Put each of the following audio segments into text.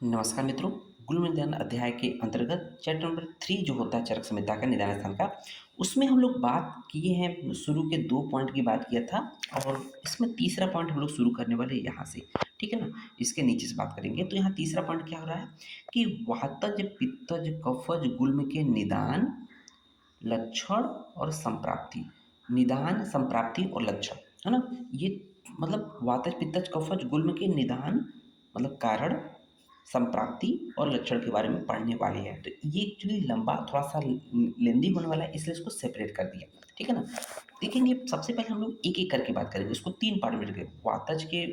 नमस्कार मित्रों। गुल्म निदान अध्याय के अंतर्गत चैप्टर नंबर 3 जो होता है चरक संहिता का निदान स्थान का, उसमें हम लोग बात किए हैं। शुरू के 2 पॉइंट की बात किया था और इसमें तीसरा पॉइंट हम लोग शुरू करने वाले हैं यहाँ से, ठीक है ना? इसके नीचे से बात करेंगे। तो यहाँ तीसरा पॉइंट क्या हो रहा है कि वातज, पित्तज, कफज, गुल्म के निदान, लक्षण और संप्राप्ति। निदान, संप्राप्ति और लक्षण, है ना? ये मतलब वातज, पित्तज, कफज, गुल्म के निदान मतलब कारण, संप्राप्ति और लक्षण के बारे में पढ़ने वाले हैं। तो ये एक्चुअली लंबा थोड़ा सा लेंदी होने वाला है, इसलिए इसको सेपरेट कर दिया, ठीक है ना? देखेंगे सबसे पहले हम लोग एक एक करके बात करेंगे। इसको 3 पार्ट में रखेंगे। वातज के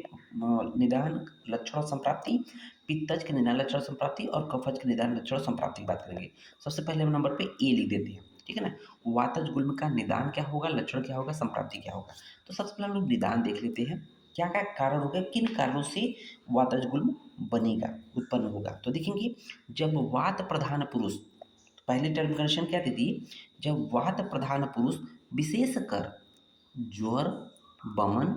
निदान, लक्षण और संप्राप्ति, पित्तज के निदान, लक्षण और संप्राप्ति और कफज के निदान, लक्षण और संप्राप्ति की बात करेंगे। सबसे पहले हम नंबर पे ए लिख देते हैं, ठीक है ना? वातज गुल्म का निदान क्या होगा, लक्षण क्या होगा, संप्राप्ति क्या होगा। तो सबसे पहले हम लोग निदान देख लेते हैं। क्या क्या कारण होगा, किन कारणों से वातज गुल्म बनेगा, उत्पन्न होगा। तो देखेंगे, जब वात प्रधान पुरुष, तो पहली टर्म कंडीशन क्या थी? जब वात प्रधान पुरुष विशेषकर ज्वर, बमन,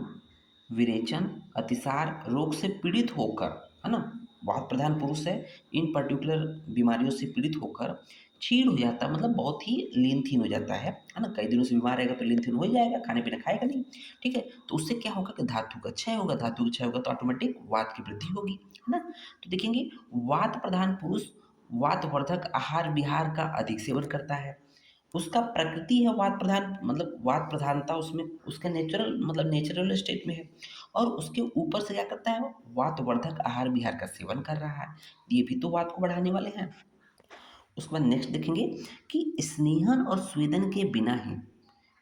विरेचन, अतिसार रोग से पीड़ित होकर, है ना, वात प्रधान पुरुष है, इन पर्टिकुलर बीमारियों से पीड़ित होकर क्षीण हो जाता है, मतलब बहुत ही लीन थीन हो जाता है ना? कई दिनों से बीमार रहेगा तो लीन थीन हो ही जाएगा, खाने पीना खाएगा नहीं, ठीक है? तो उससे क्या होगा कि धातु का क्षय होगा, धातु का क्षय होगा तो ऑटोमेटिक वात की वृद्धि होगी, है ना? तो देखेंगे, वात प्रधान पुरुष वातवर्धक आहार विहार का अधिक सेवन करता है। उसका प्रकृति है वात प्रधान, मतलब वात प्रधानता उसमें उसका नेचुरल, मतलब नेचुरल स्टेट में है। और उसके ऊपर से क्या करता है वो, वातवर्धक आहार विहार का सेवन कर रहा है। ये भी तो वात को बढ़ाने वाले हैं। उसके बाद नेक्स्ट देखेंगे कि स्नेहन और स्वेदन के बिना ही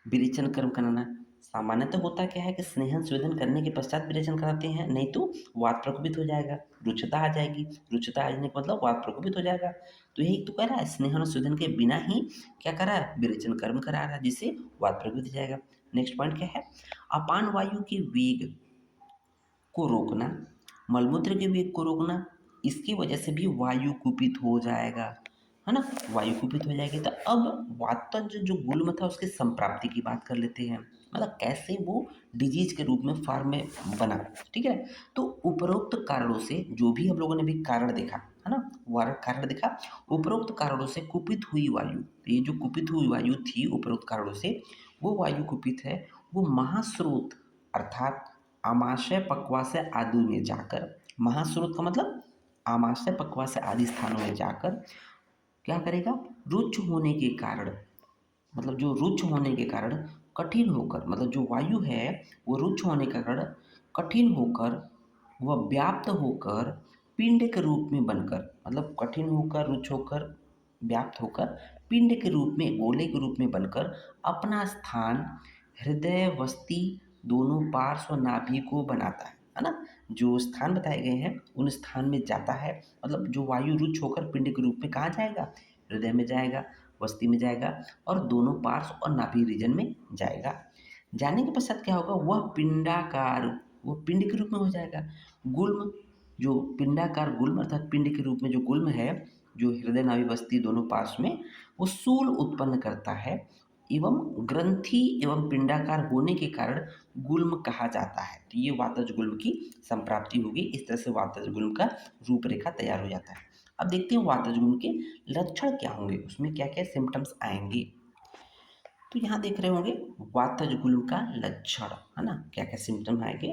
विरेचन कर्म कराना। सामान्यतः होता क्या है कि स्नेहन स्वेदन करने के पश्चात विरेचन कराते हैं, नहीं तो वात प्रकोपित हो जाएगा, रुक्षता आ जाएगी। रुक्षता आ जाने का मतलब वात प्रकोपित हो जाएगा। तो यही तो कह रहा है, स्नेहन और स्वेदन के बिना ही क्या करा है, विरेचन कर्म करा रहा है, जिससे वात प्रकोपित हो जाएगा। नेक्स्ट पॉइंट क्या है? अपान वायु के वेग को रोकना, मलमूत्र के वेग को रोकना। इसकी वजह से भी वायु कुपित हो जाएगा, है ना? वायु कुपित हो जाएगी। तो अब वातज जो गुल्म था उसके संप्राप्ति की बात कर लेते हैं, मतलब कैसे वो डिजीज के रूप में फॉर्म में बना, ठीक है? तो उपरोक्त कारणों से, जो भी हम लोगों ने भी कारण देखा, है ना, कारण देखा, उपरोक्त कारणों से कुपित हुई वायु, तो ये जो कुपित हुई वायु थी उपरोक्त कारणों से, वो वायु कुपित है, वो महास्रोत अर्थात आमाशय, पक्वाशय आदि में जाकर, महास्रोत का मतलब आमाशय, पक्वाशय आदि स्थानों में जाकर क्या करेगा, रुच्च होने के कारण, मतलब जो रुच्च होने के कारण कठिन होकर, मतलब जो वायु है वो रुच्च होने के कारण कठिन होकर, वह व्याप्त होकर पिंड के रूप में बनकर, मतलब कठिन होकर, रुच्च होकर, व्याप्त होकर पिंड के रूप में, गोले के रूप में बनकर अपना स्थान हृदय, वस्ती, दोनों पार्श्व नाभि को बनाता है ना? जो स्थान बताए गए हैं उन स्थान में जाता है, मतलब जो वायु रुच्च होकर पिंड के रूप में कहाँ जाएगा, हृदय में जाएगा, वस्ती में जाएगा और दोनों पार्श्व और नाभि रीजन में जाएगा। जाने के पश्चात क्या होगा, वह पिंडाकार, वो पिंड के रूप में हो जाएगा। गुल्म, जो पिंडाकार गुल्म अर्थात पिंड के रूप में जो गुल्म है, जो हृदय, नाभि, वस्ती दोनों पार्श्व में, वो शूल उत्पन्न करता है एवं ग्रंथि एवं पिंडाकार होने के कारण गुल्म कहा जाता है। तो ये वातज गुल्म की संप्राप्ति होगी। इस तरह से वातज गुल्म का रूपरेखा तैयार हो जाता है। अब देखते हैं वातज गुल्म के लक्षण क्या होंगे, उसमें क्या क्या सिम्टम्स आएंगे। तो यहाँ देख रहे होंगे वातज गुल्म का लक्षण, है ना, क्या क्या सिम्टम आएंगे।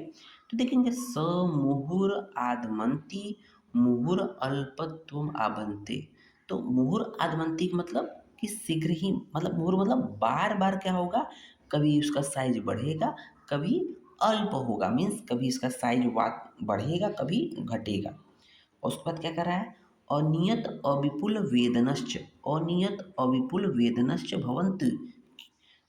तो देखेंगे, स मुहुर आदमंती, मुहुर अल्पत्वम आबंते। तो मुहुर आदमंती का मतलब कि शीघ्र ही, मतलब मुहुर मतलब बार बार क्या होगा, कभी उसका साइज बढ़ेगा, कभी अल्प होगा, मीन्स कभी इसका साइज वात बढ़ेगा, कभी घटेगा। और उसके बाद क्या कर रहा है, अनियत अविपुल वेदनश्च, अनियत अविपुल वेदनश्च भवंत,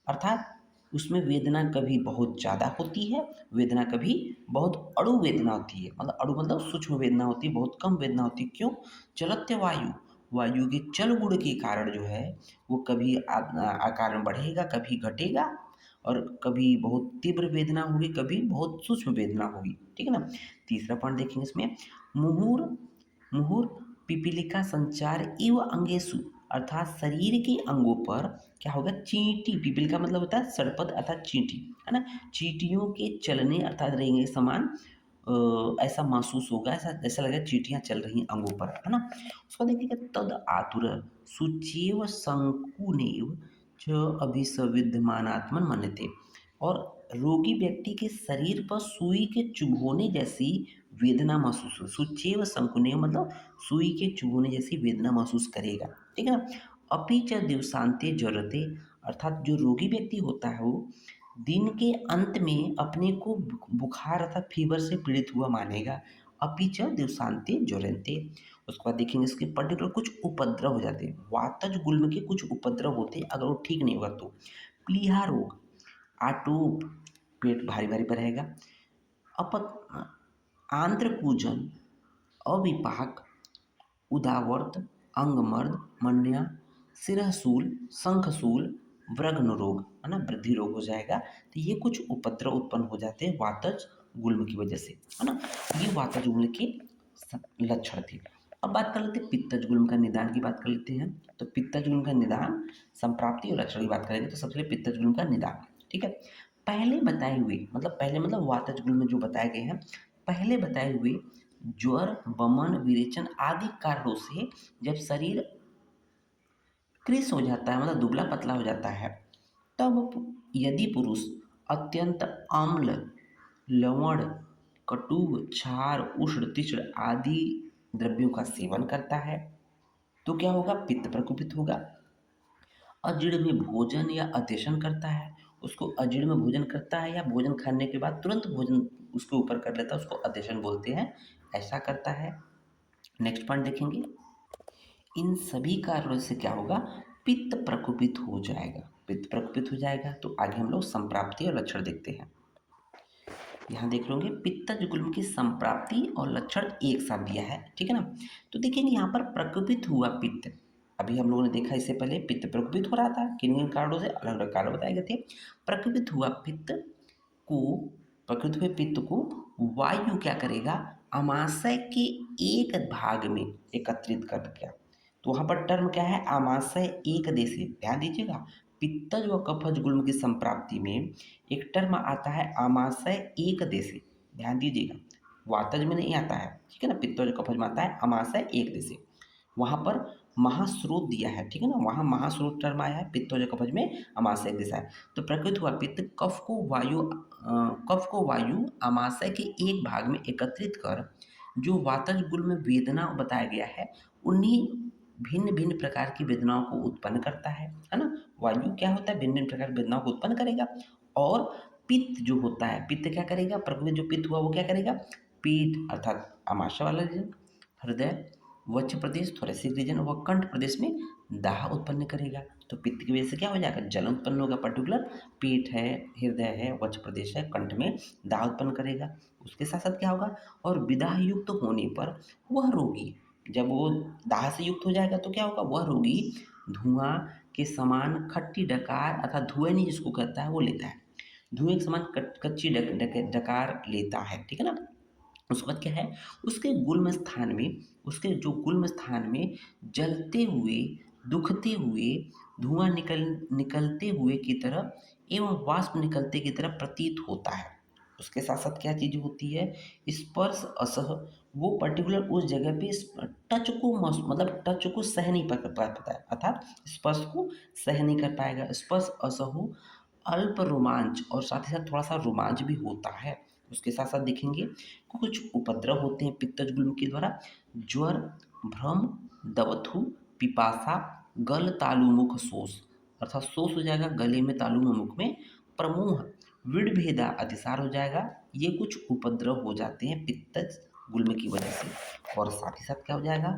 अर्थात उसमें वेदना कभी बहुत ज़्यादा होती है, वेदना कभी बहुत अणु वेदना होती है, मतलब अणु मतलब सूक्ष्म वेदना होती है, बहुत कम वेदना होती है। क्यों? चलत्य वायु, वायु के चल गुण के कारण जो है वो कभी आकार में बढ़ेगा, कभी घटेगा, और कभी बहुत तीव्र वेदना होगी, कभी बहुत सूक्ष्म वेदना होगी, ठीक है ना? तीसरा पॉइंट देखेंगे इसमें, मुहूर, मुहुर पिपीलिका संचार एव अंगेशु, अर्थात शरीर के अंगों पर क्या होगा, चींटी, पिपीलिका मतलब होता है सर्पद अर्थात चींटी, है ना? चींटियों के चलने अर्थात रेंगे के समान ऐसा महसूस होगा, ऐसा लगेगा चींटियाँ चल रही हैं अंगों पर, है ना? उसको देखिएगा, तद आतुर शुचेव संकुनेव च अभिसविद्यमानात्मन मन्यते। और रोगी व्यक्ति के शरीर पर सुई के चुभोने जैसी वेदना महसूस हो, सुचेव संकुनेव मतलब सुई के चुभोने जैसी वेदना महसूस करेगा, ठीक है ना? अपि च दिवसांते ज्वरते, अर्थात जो रोगी व्यक्ति होता है वो दिन के अंत में अपने को बुखार अर्थात फीवर से पीड़ित हुआ मानेगा। अपि च दिवसांते ज्वरन्ते। उसके बाद देखेंगे इसके पर्टिकुलर कुछ उपद्रव हो जाते हैं, वातज गुल्म के कुछ उपद्रव होते हैं अगर वो ठीक नहीं होगा तो। प्लीहा रोग, आटोप, पेट भारी भारी पर रहेगा। अपक आंत्रकूजन, अविपाक, उदावर्त, अंगमर्द, मन्या, सिरहसूल, शंखसूल, व्रघ्न रोग, है ना, वृद्धि रोग हो जाएगा। तो ये कुछ उपद्रव उत्पन्न हो जाते हैं वातज गुल्म की वजह से, है ना। ये वातज गुल्म के लक्षण थे। अब बात कर लेते हैं पित्तज गुल्म का निदान की बात कर लेते हैं। तो पित्तज गुल्म का निदान, संप्राप्ति और लक्षण की बात करेंगे तो सबसे पहले पित्तज गुल्म का निदान, ठीक है। पहले बताए हुए मतलब पहले मतलब वातज गुल्म में जो बताए गए हैं, पहले बताए हुए ज्वर, वमन, विरेचन आदि कारणों से जब शरीर कृश हो जाता है मतलब दुबला पतला हो जाता है, तब यदि पुरुष अत्यंत अम्ल, लवण, कटु, क्षार, उष्ण, तीक्ष्ण आदि द्रव्यों का सेवन करता है तो क्या होगा? पित्त प्रकोपित होगा। अजीर्ण में भोजन या अत्यशन करता है, उसको अजीर्ण में भोजन करता है या भोजन खाने के बाद तुरंत भोजन उसके ऊपर कर लेता है, उसको अत्यशन बोलते हैं, ऐसा करता है। नेक्स्ट पॉइंट देखेंगे, इन सभी कारणों से क्या होगा? पित्त प्रकोपित हो जाएगा। पित्त प्रकोपित हो जाएगा तो आगे हम लोग संप्राप्ति और लक्षण देखते हैं। यहाँ देख लोगे पित्तज गुल्म की संप्राप्ति और लक्षण एक साथ दिया है, ठीक है ना। तो देखेंगे यहाँ पर प्रकोपित हुआ पित्त, अभी हम लोगों ने देखा इससे पहले पित्त प्रकोपित हो रहा था किन किन कारणों से, अलग अलग कारण बताए गए थे। प्रकोपित हुआ पित्त को, प्रकृति हुए पित्त को वायु क्या करेगा? अमाशय के एक भाग में एकत्रित कर दिया। तो वहाँ पर टर्म क्या है? आमाशय एक देशी, ध्यान दीजिएगा। पित्तज व कफज गुल्म की संप्राप्ति में एक टर्म आता है आमाशय एक देशी, ध्यान दीजिएगा। वातज में नहीं आता है, ठीक है ना, पित्तज कफज में आता है आमाशय एक देशी। वहाँ पर महास्रोत दिया है, ठीक है ना, वहाँ महास्रोत टर्म आया है, पित्तज कफज में आमाशय दिशा है। तो प्रकृत हुआ पित्त कफ को वायु आमाशय के एक भाग में एकत्रित कर जो वातज गुल्म में वेदना बताया गया है, उन्हीं भिन्न भिन्न प्रकार की वेदनाओं को उत्पन्न करता है ना। वायु क्या होता है? भिन्न भिन्न प्रकार की वेदनाओं को उत्पन्न करेगा। और पित्त जो होता है, पित्त क्या करेगा? प्रकृति जो पित्त हुआ वो क्या करेगा? पीठ अर्थात आमाशय वाला रीजन, हृदय, वक्ष प्रदेश, थोरेसिक रीजन व कंठ प्रदेश में दाह उत्पन्न करेगा। तो पित्त की वजह से क्या हो जाएगा? जलन उत्पन्न होगा, पर्टिकुलर पेट है, हृदय है, वक्ष प्रदेश है, कंठ में दाह उत्पन्न करेगा। उसके साथ साथ क्या होगा? और विदाह युक्त होने पर वह रोगी, जब वो दाह से युक्त हो जाएगा तो क्या होगा? वह रोगी धुआं के समान खट्टी डकार अर्थात धुएं जिसको कहता है वो लेता है, धुएं के समान कच्ची डकार लेता है, ठीक है ना। उसके बाद क्या है? उसके गुल्म स्थान में, उसके जो गुल्म स्थान में जलते हुए, दुखते हुए, धुआं निकलते हुए की तरह एवं वाष्प निकलते की तरह प्रतीत होता है। उसके साथ साथ क्या चीज़ होती है? स्पर्श असह, वो पर्टिकुलर उस जगह पे टच को मतलब टच को सह नहीं कर पाता है, अर्थात स्पर्श को सह नहीं कर पाएगा। स्पर्श असह, अल्प रोमांच और साथ ही साथ थोड़ा सा रोमांच भी होता है। उसके साथ साथ देखेंगे कुछ उपद्रव होते हैं पित्तज गुल्म के द्वारा, ज्वर, भ्रम, दवथु, पिपासा, गल तालु मुख शोष, अर्थात शोष हो जाएगा गले में, तालु में, मुख में, प्रमोह, विड़भेदा अतिसार हो जाएगा। ये कुछ उपद्रव हो जाते हैं पित्तज गुल्म की वजह से। और साथ ही साथ क्या हो जाएगा?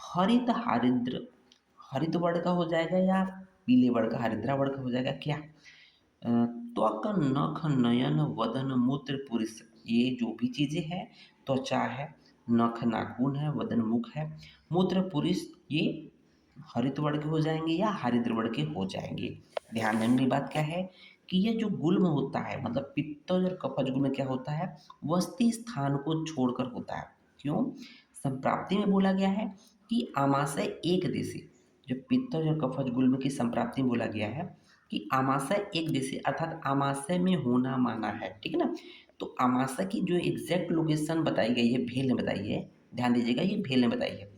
हरित हारिद्र, हरित वर्ण का हो जाएगा या पीले वर्ण का, हरिद्रा वर्ण का हो जाएगा क्या? त्वक, नख, नयन, वदन, मूत्र, पुरुष, ये जो भी चीज़ें हैं, त्वचा है, नख नाखून है, वदन मुख है, मूत्र पुरुष, ये हरित वर्ण के हो जाएंगे या हरिद्र वर्ण के हो जाएंगे। ध्यान देने वाली बात क्या है कि ये जो गुल्म होता है मतलब पित्तज और कफज गुल्म क्या होता है? वस्ती स्थान को छोड़कर होता है। क्यों? संप्राप्ति में बोला गया है कि आमाशय एक देशी, जो पित्तज और कफज गुल्म की संप्राप्ति में बोला गया है कि आमाशय एक देशी अर्थात आमाशय में होना माना है, ठीक है ना। तो आमाशय की जो एग्जैक्ट लोकेशन बताई गई है भेल ने बताई है, ध्यान दीजिएगा ये भेल ने बताई है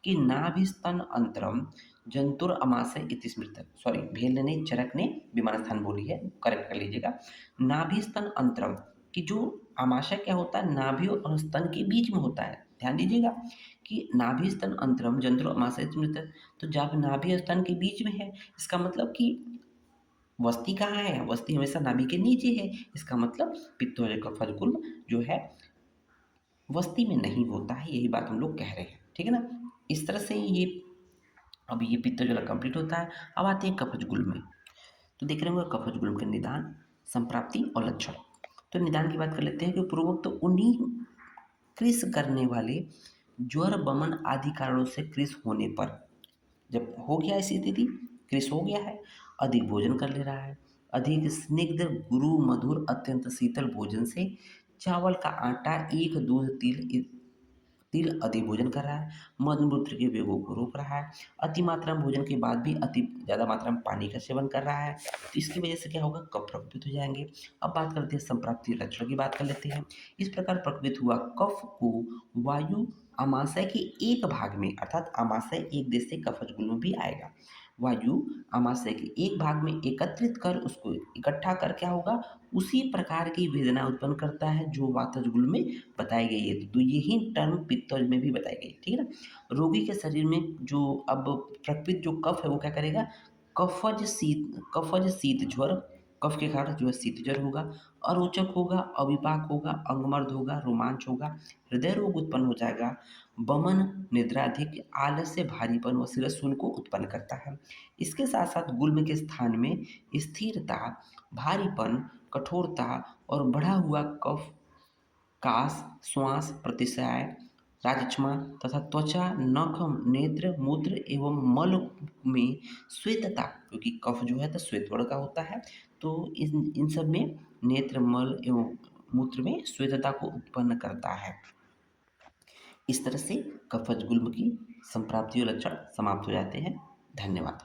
कि नाभिस्तन अंतरम जंतुर आमाशय इति स्मृत, सॉरी भेल ने नहीं चरक ने विमान स्थान बोली है, करेक्ट कर लीजिएगा। नाभिस्तन अंतरम कि जो आमाशय क्या होता है नाभि और स्तन के बीच में होता है, ध्यान दीजिएगा कि नाभि स्तन अंतरम जंतुर आमाशय इति स्मृत। तो जब नाभि और स्तन के बीच में है इसका मतलब कि वस्ती कहाँ है, वस्ती हमेशा नाभि के नीचे है, इसका मतलब पित्तोज कफज गुल्म जो है वस्ती में नहीं होता है, यही बात हम लोग कह रहे हैं, ठीक है ना। इस तरह से ये अब ये पित्तजला कंप्लीट होता है। अब आते हैं कफज गुल्म में। तो देख रहे होंगे कफज गुल्म के निदान, संप्राप्ति और लक्षण। तो निदान की बात कर लेते हैं कि पूर्वोक्त तो उन्हीं कृष करने वाले ज्वर बमन आदि कारणों से कृष होने पर, जब हो गया ऐसी स्थिति कृष हो गया है, अधिक भोजन कर ले रहा है, अधिक स्निग्ध गुरु मधुर अत्यंत शीतल भोजन से चावल का आटा एक दूध तिल तिल अधिक भोजन कर रहा है, मल मूत्र के वेगों को रोक रहा है, अति मात्रा में भोजन के बाद भी अति ज़्यादा मात्रा में पानी का सेवन कर रहा है, तो इसकी वजह से क्या होगा कफ प्रकोपित हो जाएंगे। अब बात करते हैं संप्राप्ति लक्षण की बात कर लेते हैं। इस प्रकार प्रकोपित हुआ कफ को वायु आमाशय के एक भाग में, अर्थात आमाशय एक देश से कफज गुल्म भी आएगा, वायु आमाशय के एक भाग में एकत्रित कर उसको इकट्ठा कर क्या होगा उसी प्रकार की वेदना उत्पन्न करता है जो वातज गुल्म में बताई गई है। तो यही टर्म पित्तज में भी बताई गई है, ठीक है ना। रोगी के शरीर में जो अब प्रकृत जो कफ है वो क्या करेगा, कफज शीत ज्वर, कफ के कारण जो है शीत ज्वर होगा, अरोचक होगा, अविपाक होगा, अंगमर्द होगा, रोमांच होगा, हृदय रोग उत्पन्न हो जाएगा, बमन निद्राधिक आलस्य भारीपन व सिरसूल को उत्पन्न करता है। इसके साथ साथ गुल्म के स्थान में स्थिरता, भारीपन, कठोरता और बढ़ा हुआ कफ, कास, श्वास प्रतिशय, राजक्षमा तथा त्वचा, नख, नेत्र, मूत्र एवं मल में श्वेतता, क्योंकि कफ जो है तो श्वेत वर्ण का होता है, तो इन इन सब में नेत्र, मल एवं मूत्र में श्वेतता को उत्पन्न करता है। इस तरह से कफज गुल्म की संप्राप्ति और लक्षण समाप्त हो जाते हैं। धन्यवाद।